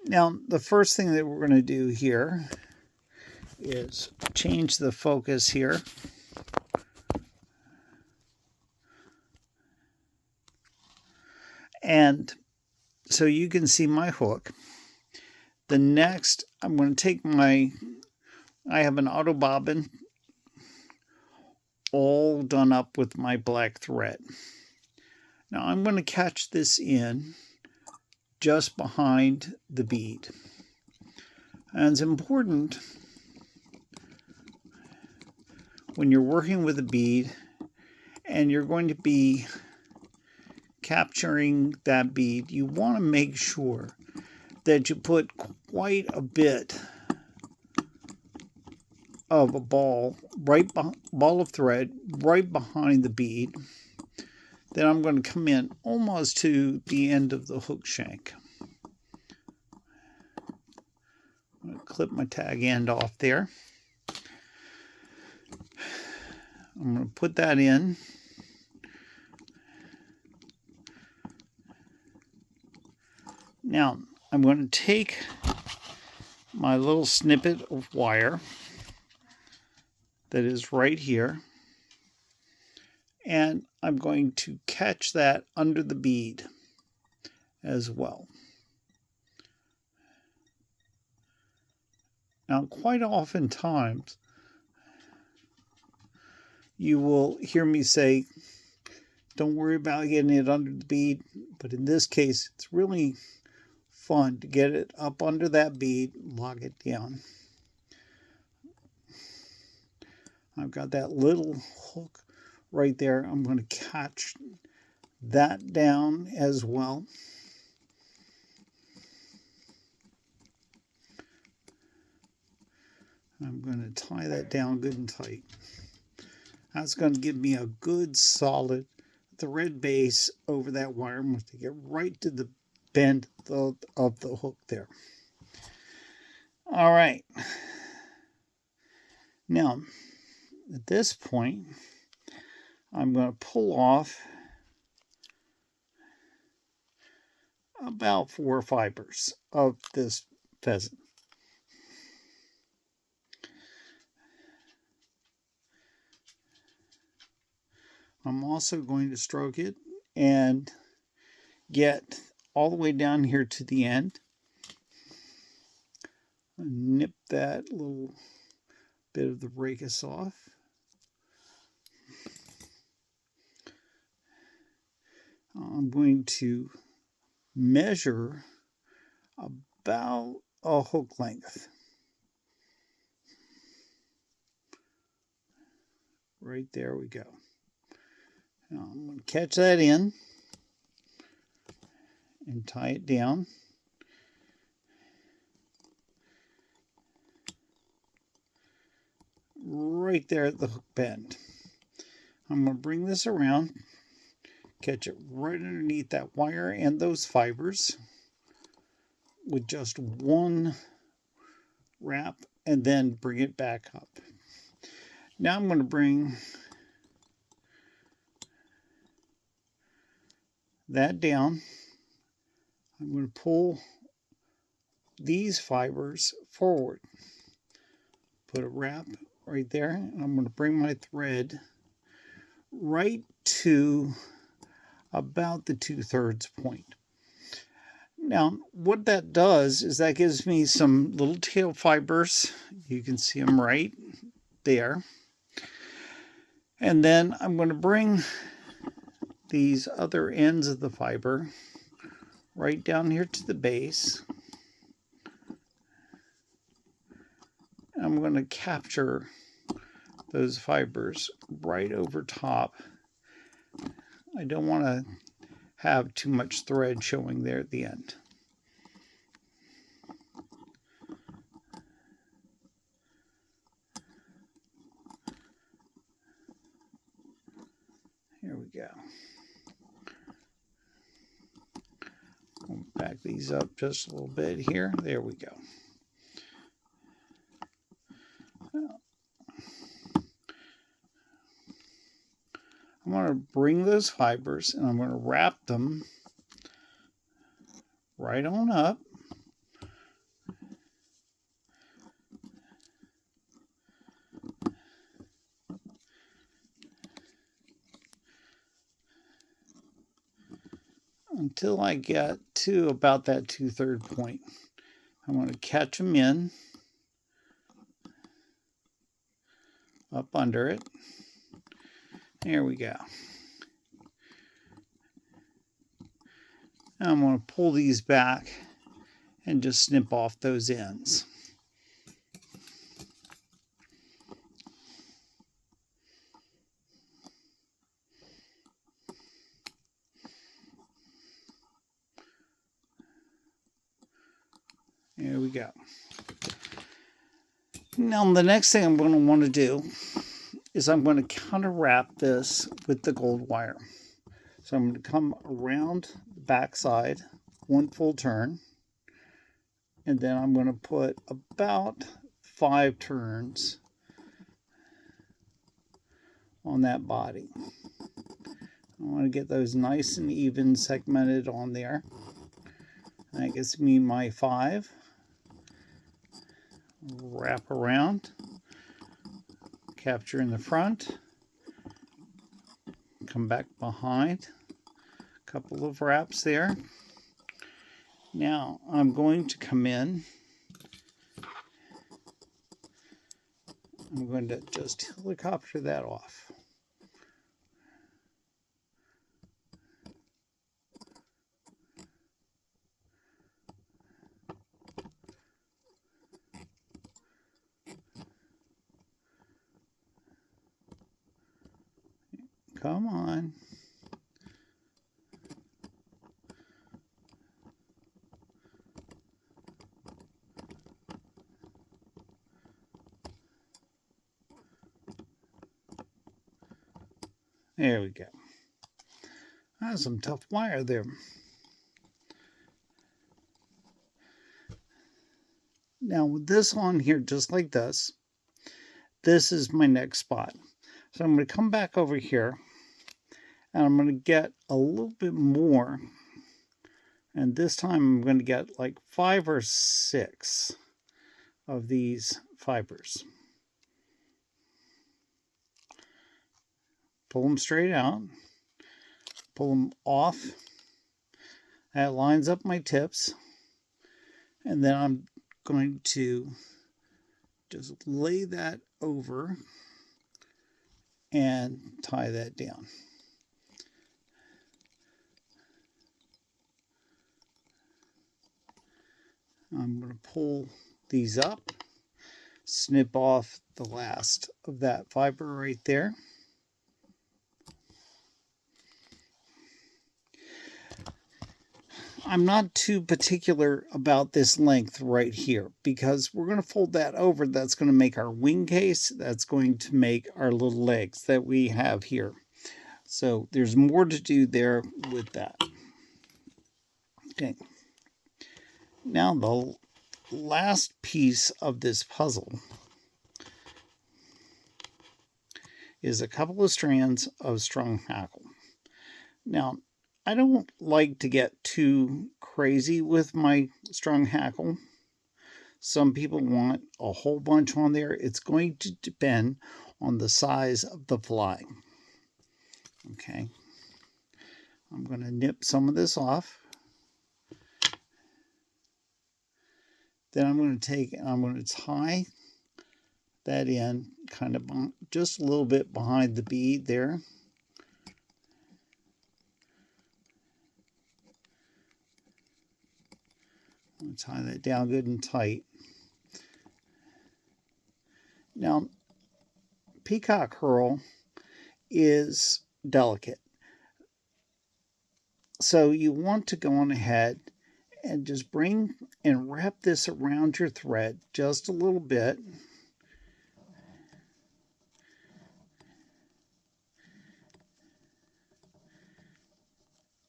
Now, the first thing that we're going to do here is change the focus here. And so you can see my hook. The next, I'm going to take I have an auto bobbin all done up with my black thread. Now I'm going to catch this in just behind the bead. And it's important when you're working with a bead and you're going to be capturing that bead, you want to make sure that you put quite a bit of a ball of thread right behind the bead. Then I'm going to come in almost to the end of the hook shank. I'm going to clip my tag end off there. I'm going to put that in. Now, I'm going to take my little snippet of wire that is right here, and I'm going to catch that under the bead as well. Now, quite oftentimes, you will hear me say, don't worry about getting it under the bead, but in this case, it's really fun to get it up under that bead, lock it down. I've got that little hook right there. I'm going to catch that down as well. I'm going to tie that down good and tight. That's going to give me a good solid thread base over that wire. I'm going to get right to the bend of the hook there. All right. Now, at this point, I'm going to pull off about 4 fibers of this pheasant. I'm also going to stroke it and get all the way down here to the end. Nip that little bit of the rachis off. I'm going to measure about a hook length. Right there we go. Now I'm going to catch that in and tie it down. Right there at the hook bend. I'm going to bring this around, catch it right underneath that wire and those fibers with just one wrap, and then bring it back up. Now I'm going to bring that down. I'm going to pull these fibers forward. Put a wrap right there, and I'm going to bring my thread right to about the 2/3 point. Now, what that does is that gives me some little tail fibers. You can see them right there. And then I'm going to bring these other ends of the fiber right down here to the base. I'm going to capture those fibers right over top. I don't want to have too much thread showing there at the end. Here we go. We'll back these up just a little bit here. There we go. I'm going to bring those fibers and I'm going to wrap them right on up until I get to about that 2/3 point. I'm going to catch them in up under it. There we go. Now I'm going to pull these back and just snip off those ends. There we go. Now the next thing I'm going to want to do is I'm going to counter wrap this with the gold wire. So I'm going to come around the back side, one full turn, and then I'm going to put about 5 turns on that body. I want to get those nice and even segmented on there. That gives me my 5. Wrap around, capture in the front, come back behind, a couple of wraps there. Now I'm going to come in, I'm going to just helicopter that off. Come on. There we go. That's some tough wire there. Now with this on here, just like this is my next spot. So I'm going to come back over here and I'm going to get a little bit more. And this time I'm going to get like 5 or 6 of these fibers. Pull them straight out. Pull them off. That lines up my tips. And then I'm going to just lay that over and tie that down. I'm going to pull these up, snip off the last of that fiber right there. I'm not too particular about this length right here because we're going to fold that over. That's going to make our wing case. That's going to make our little legs that we have here. So there's more to do there with that. Okay. Now the last piece of this puzzle is a couple of strands of strung hackle. Now, I don't like to get too crazy with my strung hackle. Some people want a whole bunch on there. It's going to depend on the size of the fly. Okay. I'm going to nip some of this off. Then I'm going to take and I'm going to tie that in kind of just a little bit behind the bead there. I'm going to tie that down good and tight. Now, peacock herl is delicate. So you want to go on ahead and just bring and wrap this around your thread just a little bit.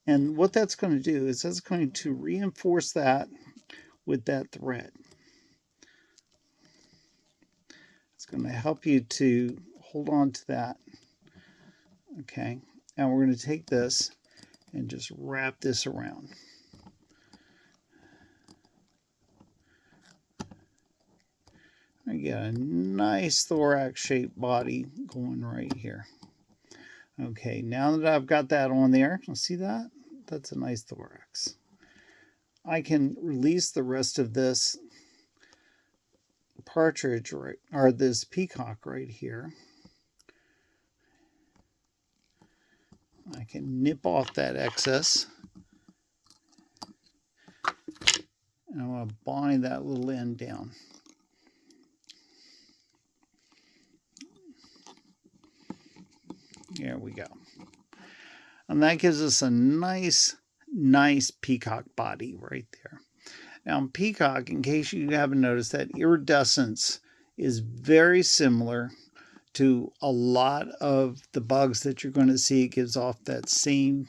And what that's going to do is that's going to reinforce that with that thread. It's going to help you to hold on to that. Okay, and we're going to take this and just wrap this around. I get a nice thorax shaped body going right here. Okay, now that I've got that on there, see that? That's a nice thorax. I can release the rest of this partridge or this peacock right here. I can nip off that excess. And I'm going to bind that little end down. There we go. And that gives us a nice peacock body right there. Now, peacock, in case you haven't noticed, that iridescence is very similar to a lot of the bugs that you're going to see. It gives off that same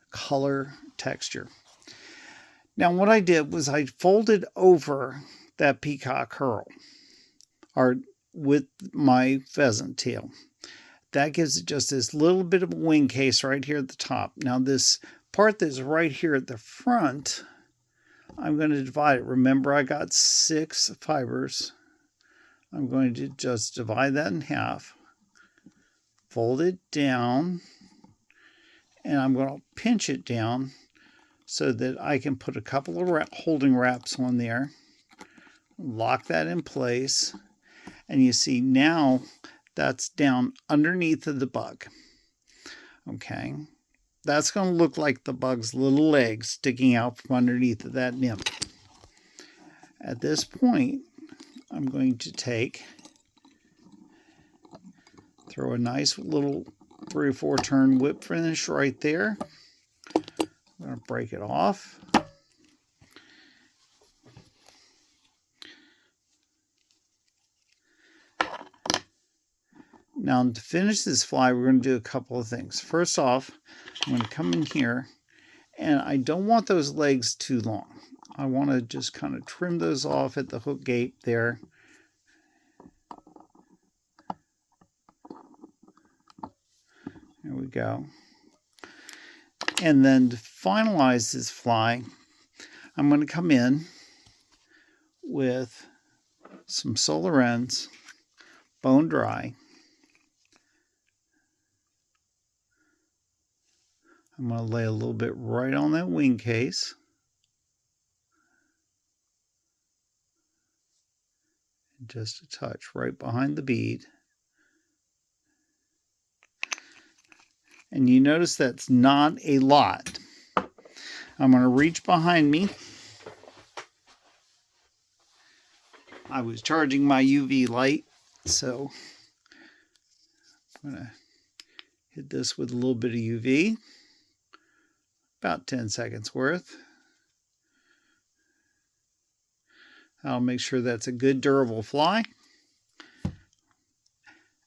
color texture. Now, what I did was I folded over that peacock herl, or with my pheasant tail. That gives it just this little bit of a wing case right here at the top. Now, this part that's right here at the front, I'm going to divide it. Remember, I got 6 fibers. I'm going to just divide that in half, fold it down, and I'm going to pinch it down so that I can put a couple of holding wraps on there, lock that in place, and you see now that's down underneath of the bug. Okay, that's going to look like the bug's little legs sticking out from underneath of that nymph. At this point, I'm going to throw a nice little 3 or 4 turn whip finish right there. I'm going to break it off. Now, to finish this fly, we're going to do a couple of things. First off, I'm going to come in here, and I don't want those legs too long. I want to just kind of trim those off at the hook gate there. There we go. And then to finalize this fly, I'm going to come in with some solar ends, bone dry. I'm going to lay a little bit right on that wing case. Just a touch right behind the bead. And you notice that's not a lot. I'm going to reach behind me. I was charging my UV light, so I'm going to hit this with a little bit of UV. About 10 seconds worth. I'll make sure that's a good durable fly.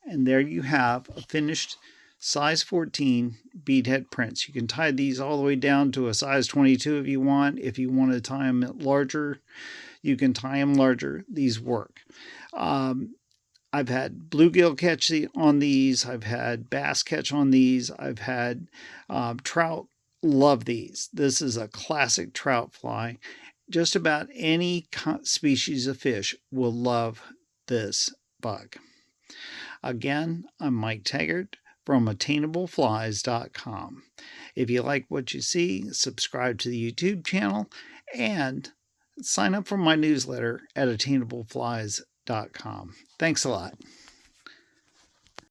And there you have a finished size 14 beadhead prints. You can tie these all the way down to a size 22 if you want. If you want to tie them larger, you can tie them larger. These work. I've had bluegill catch on these. I've had bass catch on these. I've had trout. Love these. This is a classic trout fly. Just about any species of fish will love this bug. Again, I'm Mike Taggart from attainableflies.com. If you like what you see, subscribe to the YouTube channel and sign up for my newsletter at attainableflies.com. Thanks a lot.